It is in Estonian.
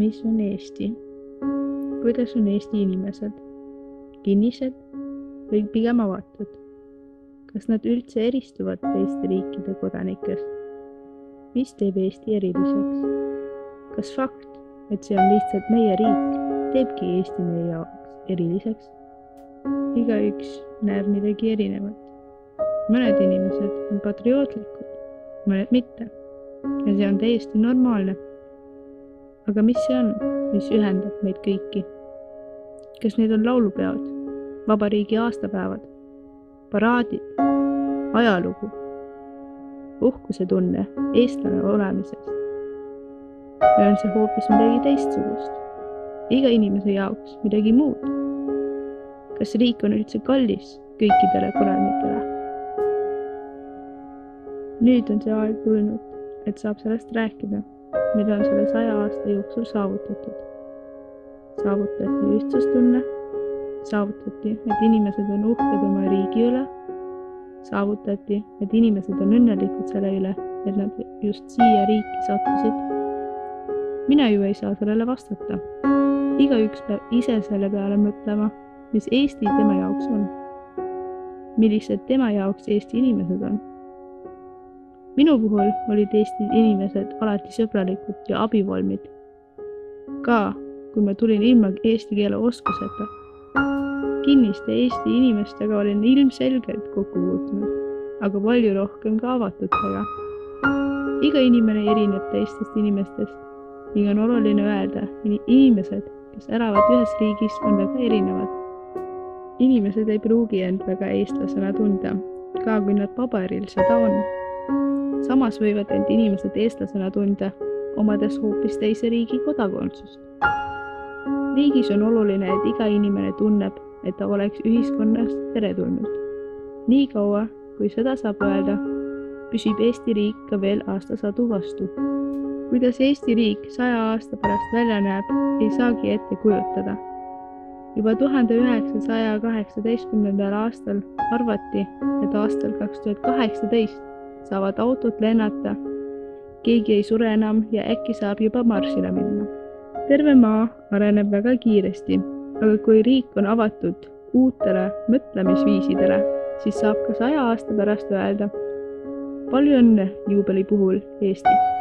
Mis on Eesti? Kuidas on Eesti inimesed? Kinnised või pigem avatud? Kas nad üldse eristuvad teiste riikide kodanikest? Mis teeb Eesti eriliseks? Kas fakt, et see on lihtsalt meie riik, teebki Eesti meie jaoks eriliseks? Igaüks näeb midagi erinevat. Mõned inimesed on patriootlikud, mõned mitte. Ja see on täiesti normaalne. Aga mis see on, mis ühendab meid kõiki? Kas need on laulupeod, vabariigi aastapäevad, paraadid, ajalugu, uhkuse tunne eestlane olemisest? Või on see hoopis midagi teistsugust? Iga inimese jaoks midagi muud? Kas riik on üldse kallis kõikidele kodanikele? Nüüd on see aeg tulnud, et saab sellest rääkida, mida on selle 100 aasta jooksul saavutatud. Saavutati ühtsustunne, saavutati, et inimesed on uhked oma riigi üle, saavutati, et inimesed on õnnelikud selle üle, et nad just siia riiki sattusid. Mina ju ei saa sellele vastata. Igaüks peab ise selle peale mõtlema, mis Eesti tema jaoks on. Millised tema jaoks Eesti inimesed on. Minu puhul olid Eesti inimesed alati sõbralikud ja abivalmid. Ka, kui ma tulin ilma eesti keele oskuseta. Kinniste Eesti inimestega olen ilmselgelt kokku puutunud, aga palju rohkem ka avatutega. Iga inimene erineb teistest inimestest ning on oluline öelda, inimesed, kes elavad ühes riigis, on väga erinevad. Inimesed ei pruugi end väga eestlasena tunda, ka kui nad paberil seda on. Samas võivad end inimesed eestlasena tunda, omades hoopis teise riigi kodakondsust. Riigis on oluline, et iga inimene tunneb, et ta oleks ühiskonnast teretulnud. Nii kaua, kui seda saab öelda, püsib Eesti riik ka veel aastasadu vastu. Kuidas Eesti riik 100 aasta pärast välja näeb, ei saagi ette kujutada. Juba 1918. aastal arvati, et aastal 2018 saavad autod lennata, keegi ei sure enam ja äkki saab juba marsile minna. Terve maa areneb väga kiiresti, aga kui riik on avatud uutele mõtlemisviisidele, siis saab ka 100 aasta pärast öelda, palju õnne juubeli puhul Eesti!